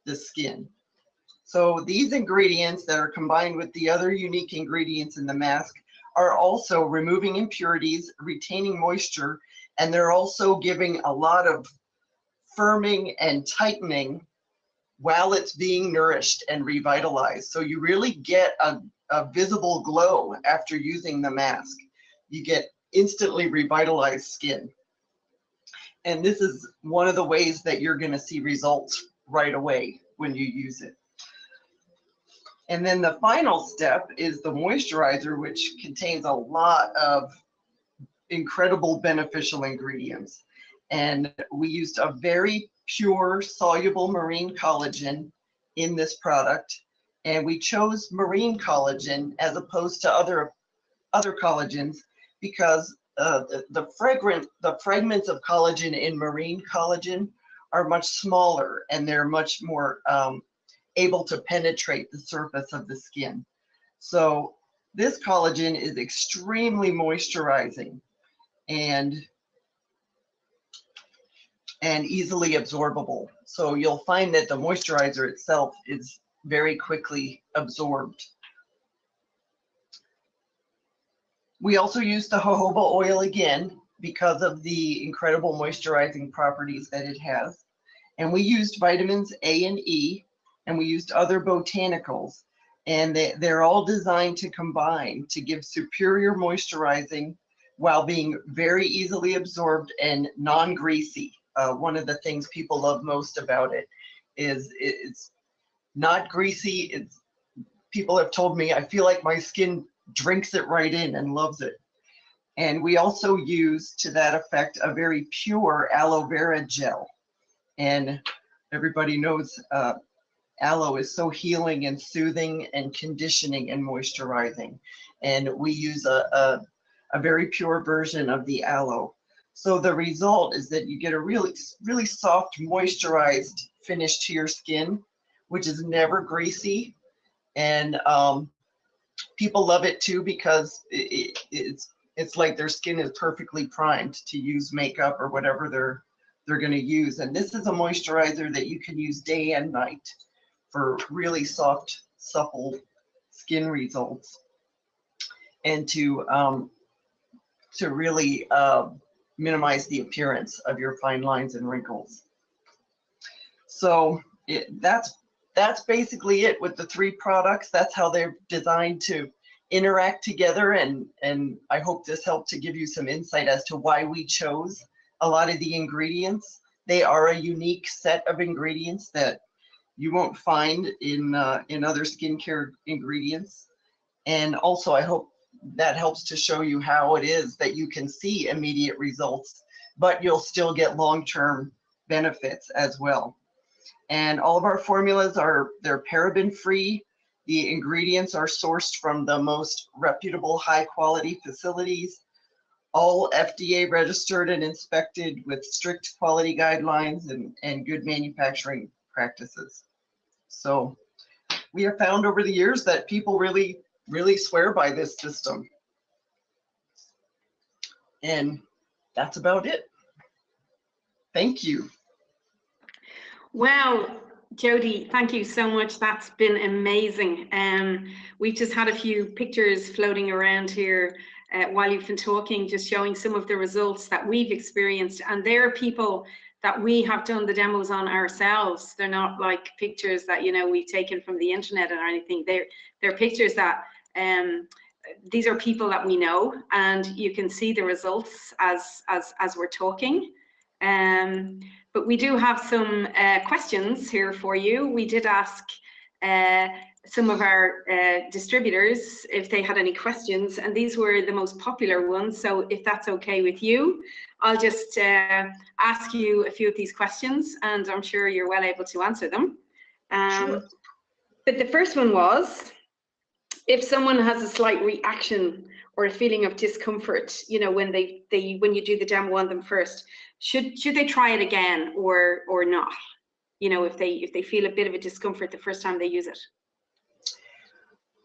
the skin. So these ingredients that are combined with the other unique ingredients in the mask are also removing impurities, retaining moisture, and they're also giving a lot of firming and tightening while it's being nourished and revitalized. So you really get a visible glow after using the mask. You get instantly revitalized skin. And this is one of the ways that you're going to see results right away when you use it. And then the final step is the moisturizer, which contains a lot of incredible beneficial ingredients. And we used a very pure soluble marine collagen in this product. And we chose marine collagen as opposed to other collagens because the fragments of collagen in marine collagen are much smaller and they're much more able to penetrate the surface of the skin. So this collagen is extremely moisturizing and easily absorbable. So you'll find that the moisturizer itself is very quickly absorbed. We also used the jojoba oil again because of the incredible moisturizing properties that it has. And we used vitamins A and E, and we used other botanicals. And they're all designed to combine to give superior moisturizing while being very easily absorbed and non-greasy. One of the things people love most about it is it's not greasy. People have told me, I feel like my skin drinks it right in and loves it. And we also use, to that effect, a very pure aloe vera gel. And everybody knows aloe is so healing and soothing and conditioning and moisturizing. And we use a very pure version of the aloe. So the result is that you get a really, really soft, moisturized finish to your skin, which is never greasy. And people love it too because it's like their skin is perfectly primed to use makeup or whatever they're going to use. And this is a moisturizer that you can use day and night for really soft, supple skin results, and to really minimize the appearance of your fine lines and wrinkles. So that's basically it with the three products. That's how they're designed to interact together, and I hope this helped to give you some insight as to why we chose a lot of the ingredients. They are a unique set of ingredients that you won't find in other skincare ingredients. And also, I hope that helps to show you how it is that you can see immediate results, but you'll still get long-term benefits as well. And all of our formulas they're paraben-free. The ingredients are sourced from the most reputable high-quality facilities, all FDA registered and inspected with strict quality guidelines and good manufacturing practices. So we have found over the years that people really, really swear by this system. And that's about it. Thank you. Wow, Jody, thank you so much. That's been amazing. We've just had a few pictures floating around here while you've been talking, just showing some of the results that we've experienced. And there are people that we have done the demos on ourselves. They're not like pictures that, you know, we've taken from the internet or anything. They're pictures that these are people that we know, and you can see the results as we're talking. But we do have some questions here for you. We did ask some of our distributors if they had any questions, and these were the most popular ones. So if that's okay with you, I'll just ask you a few of these questions, and I'm sure you're well able to answer them. Sure. But the first one was, if someone has a slight reaction or a feeling of discomfort, you know, when when you do the demo on them first, should they try it again or not? You know, if they feel a bit of a discomfort the first time they use it.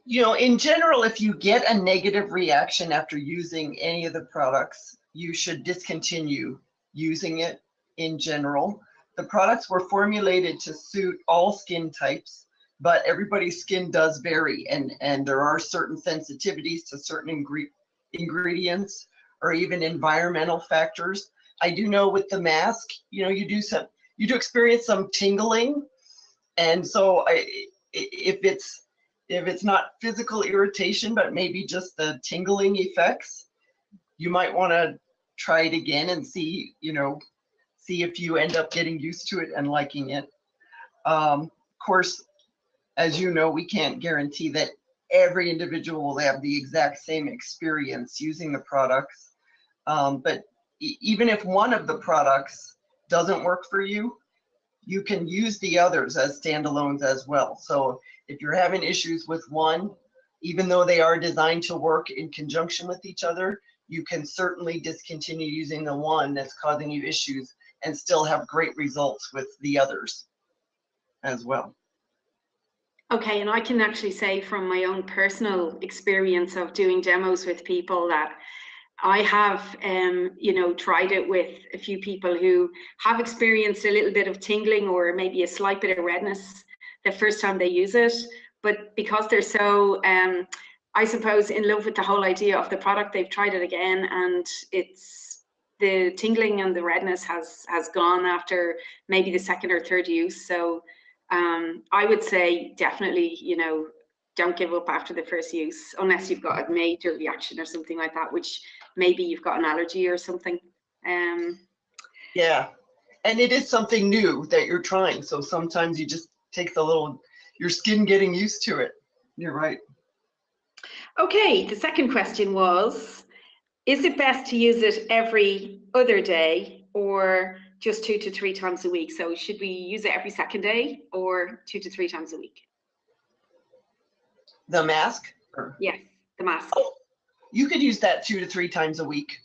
You know, in general, if you get a negative reaction after using any of the products, you should discontinue using it in general. The products were formulated to suit all skin types, but everybody's skin does vary, and there are certain sensitivities to certain ingredients or even environmental factors. I do know with the mask, you do experience some tingling, and so if it's not physical irritation, but maybe just the tingling effects, you might want to try it again and see if you end up getting used to it and liking it. Of course, as you know, we can't guarantee that every individual will have the exact same experience using the products. But even if one of the products doesn't work for you, you can use the others as standalones as well. So if you're having issues with one, even though they are designed to work in conjunction with each other, you can certainly discontinue using the one that's causing you issues and still have great results with the others as well. Okay, and I can actually say from my own personal experience of doing demos with people that I have, tried it with a few people who have experienced a little bit of tingling or maybe a slight bit of redness the first time they use it. But because they're so, I suppose, in love with the whole idea of the product, they've tried it again, and the tingling and the redness has gone after maybe the second or third use. So I would say definitely, don't give up after the first use unless you've got a major reaction or something like that, which maybe you've got an allergy or something. Yeah, and it is something new that you're trying. So sometimes you just takes your skin getting used to it. You're right. Okay, the second question was, is it best to use it every other day or just 2 to 3 times a week? So should we use it every second day or 2 to 3 times a week? The mask? Yes, the mask. Oh, you could use that 2 to 3 times a week.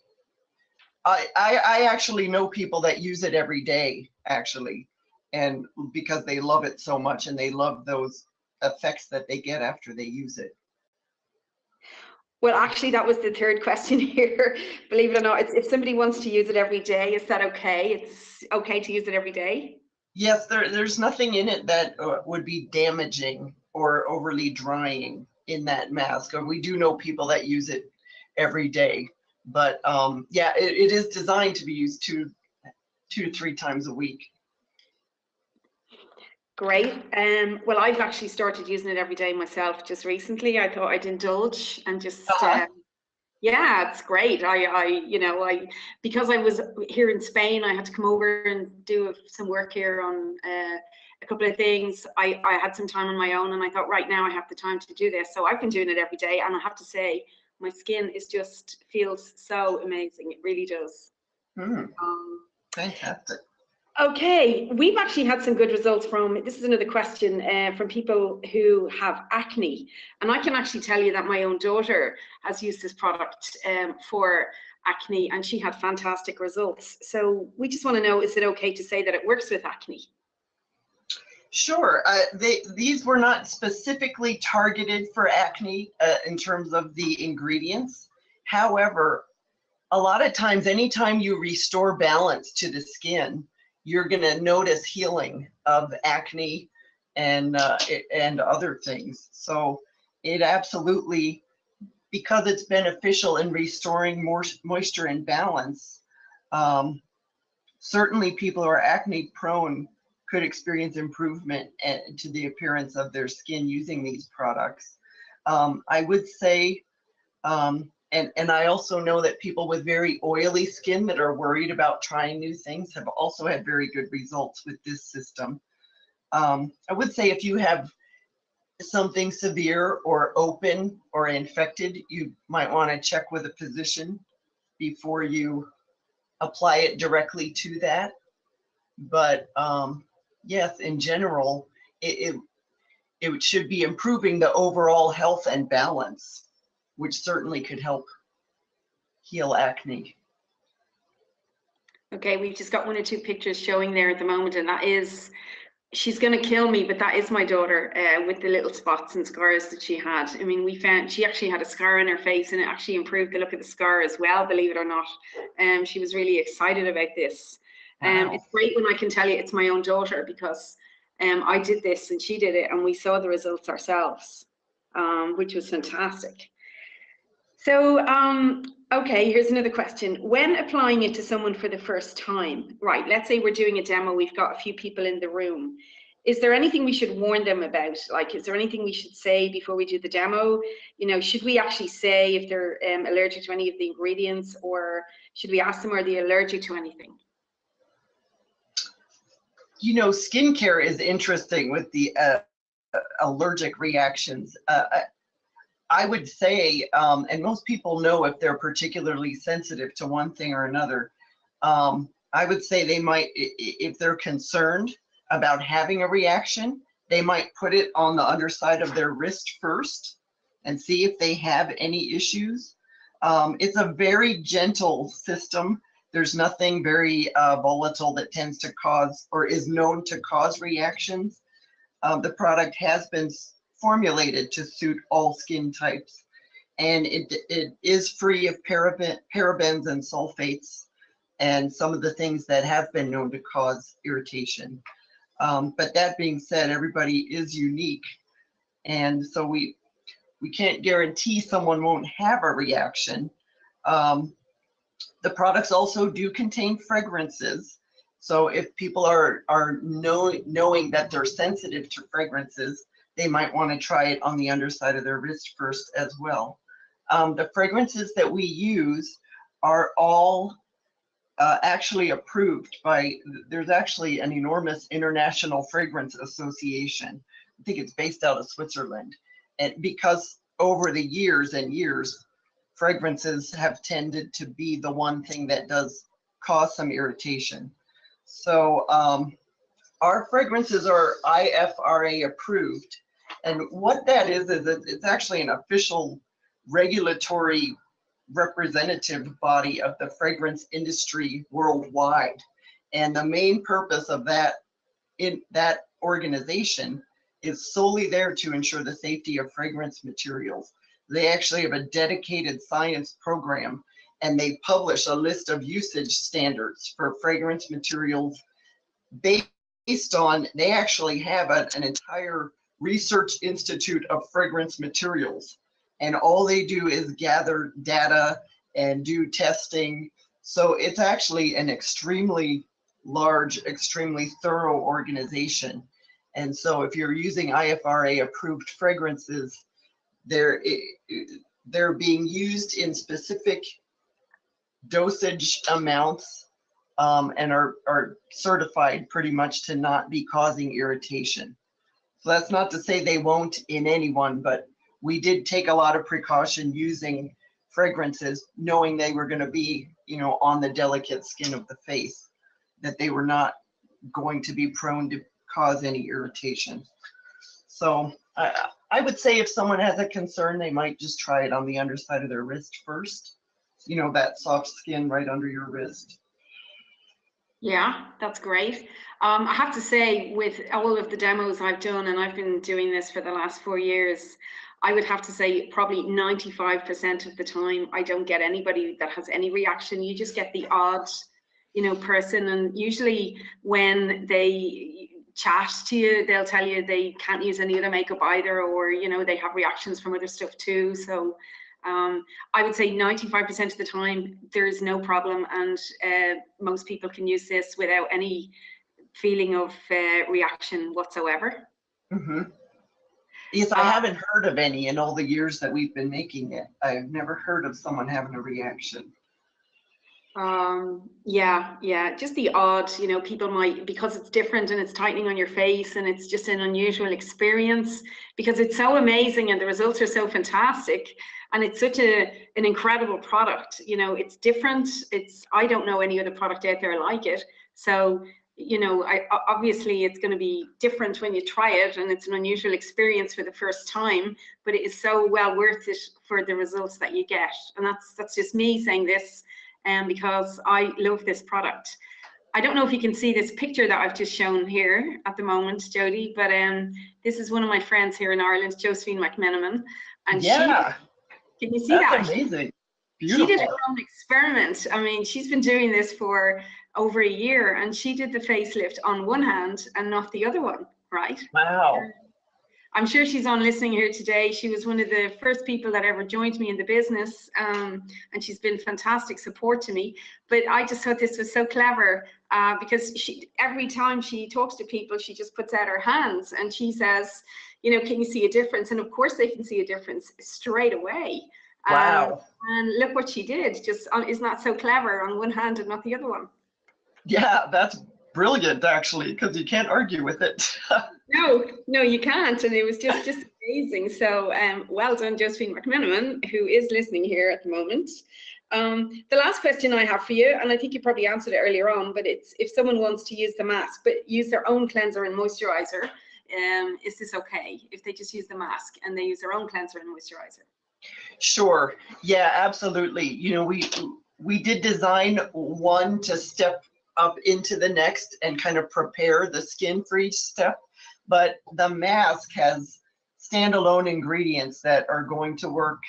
I actually know people that use it every day, actually, and because they love it so much and they love those effects that they get after they use it. Well, actually, that was the third question here. Believe it or not, if somebody wants to use it every day, is that okay? It's okay to use it every day? Yes, there's nothing in it that would be damaging or overly drying in that mask. We do know people that use it every day, but yeah, it is designed to be used 2 to 3 times a week. Great. Well, I've actually started using it every day myself just recently. I thought I'd indulge and just yeah, it's great. Because I was here in Spain, I had to come over and do some work here on a couple of things. I had some time on my own, and I thought, right now I have the time to do this. So I've been doing it every day, and I have to say, my skin feels so amazing. It really does. Fantastic. Okay, we've actually had some good results this is another question from people who have acne. And I can actually tell you that my own daughter has used this product for acne, and she had fantastic results. So we just want to know, is it okay to say that it works with acne? Sure. These were not specifically targeted for acne in terms of the ingredients. However, a lot of times, anytime you restore balance to the skin, you're going to notice healing of acne and other things. So it absolutely, because it's beneficial in restoring more moisture and balance, certainly people who are acne prone could experience improvement to the appearance of their skin using these products. I would say, and I also know that people with very oily skin that are worried about trying new things have also had very good results with this system. I would say if you have something severe or open or infected, you might want to check with a physician before you apply it directly to that. But yes, in general, it should be improving the overall health and balance, which certainly could help heal acne. Okay, we've just got 1 or 2 pictures showing there at the moment, and that is, she's going to kill me, but that is my daughter with the little spots and scars that she had. I mean, we found she actually had a scar on her face, and it actually improved the look of the scar as well, believe it or not. She was really excited about this. Wow. It's great when I can tell you it's my own daughter, because I did this and she did it and we saw the results ourselves, which was fantastic. So, okay, here's another question. When applying it to someone for the first time, right, let's say we're doing a demo, we've got a few people in the room. Is there anything we should warn them about? Like, is there anything we should say before we do the demo? You know, should we actually say if they're allergic to any of the ingredients, or should we ask them, are they allergic to anything? You know, skincare is interesting with the allergic reactions. I would say, and most people know if they're particularly sensitive to one thing or another. I would say they might, if they're concerned about having a reaction, they might put it on the underside of their wrist first and see if they have any issues. It's a very gentle system. There's nothing very volatile that tends to cause or is known to cause reactions. The product has been formulated to suit all skin types, and it is free of parabens and sulfates and some of the things that have been known to cause irritation. But that being said, everybody is unique, and so we can't guarantee someone won't have a reaction. The products also do contain fragrances, so if people are knowing that they're sensitive to fragrances, they might want to try it on the underside of their wrist first as well. The fragrances that we use are all actually approved by, there's actually an enormous international fragrance association. I think it's based out of Switzerland. And because over the years and years, fragrances have tended to be the one thing that does cause some irritation. So our fragrances are IFRA approved. And what that is it's actually an official regulatory representative body of the fragrance industry worldwide. And the main purpose of that organization is solely there to ensure the safety of fragrance materials. They actually have a dedicated science program, and they publish a list of usage standards for fragrance materials based on, they actually have an entire research institute of fragrance materials. And all they do is gather data and do testing. So it's actually an extremely large, extremely thorough organization. And so if you're using IFRA approved fragrances, they're being used in specific dosage amounts and are certified pretty much to not be causing irritation. So that's not to say they won't in anyone, but we did take a lot of precaution using fragrances, knowing they were going to be, you know, on the delicate skin of the face, that they were not going to be prone to cause any irritation. So I would say if someone has a concern, they might just try it on the underside of their wrist first, you know, that soft skin right under your wrist. Yeah, that's great. I have to say, with all of the demos I've done, and I've been doing this for the last 4 years, I would have to say probably 95% of the time, I don't get anybody that has any reaction. You just get the odd, you know, person. And usually when they chat to you, they'll tell you they can't use any other makeup either, or, you know, they have reactions from other stuff too. So I would say 95% of the time there's no problem, and most people can use this without any feeling of reaction whatsoever. Mm-hmm. Yes, I haven't heard of any in all the years that we've been making it. I've never heard of someone having a reaction. Yeah, just the odd, you know, people might, because it's different and it's tightening on your face and it's just an unusual experience, because it's so amazing and the results are so fantastic, and it's such an incredible product. You know, it's different. I don't know any other product out there like it. So, you know, obviously it's going to be different when you try it, and it's an unusual experience for the first time, but it is so well worth it for the results that you get. And that's just me saying this, because I love this product. I don't know if you can see this picture that I've just shown here at the moment, Jodie, but this is one of my friends here in Ireland, Josephine McMenamin, and yeah, can you see that? That's amazing. Beautiful. She did her own experiment. I mean, she's been doing this for over a year, and she did the facelift on one hand and not the other one, right? Wow. I'm sure she's on listening here today. She was one of the first people that ever joined me in the business, and she's been fantastic support to me. But I just thought this was so clever because every time she talks to people, she just puts out her hands and she says, you know, can you see a difference? And of course they can see a difference straight away. Wow. And look what she did. Just isn't that so clever, on one hand and not the other one? Yeah, that's brilliant, actually, because you can't argue with it. No, you can't, and it was just amazing. So, well done, Josephine McMenamin, who is listening here at the moment. The last question I have for you, and I think you probably answered it earlier on, but it's if someone wants to use the mask, but use their own cleanser and moisturizer, is this okay? If they just use the mask and they use their own cleanser and moisturizer? Sure. Yeah, absolutely. You know, we did design one to step up into the next and kind of prepare the skin for each step. But the mask has standalone ingredients that are going to work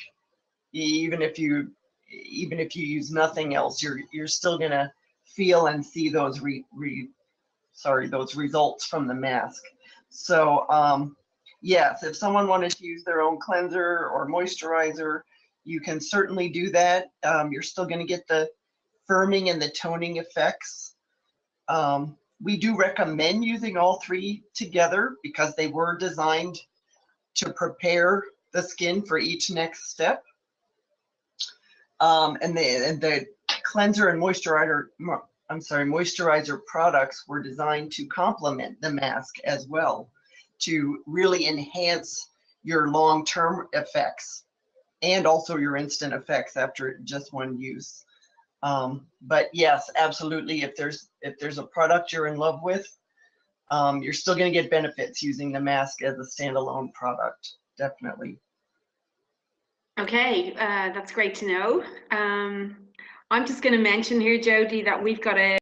even if you use nothing else. You're still gonna feel and see those those results from the mask. So yes, if someone wanted to use their own cleanser or moisturizer, you can certainly do that. You're still going to get the firming and the toning effects. We do recommend using all three together because they were designed to prepare the skin for each next step. And the cleanser and moisturizer products were designed to complement the mask as well, to really enhance your long-term effects and also your instant effects after just one use. But yes, absolutely, if there's a product you're in love with, you're still going to get benefits using the mask as a standalone product, definitely. Okay, that's great to know. I'm just going to mention here, Jody, that we've got a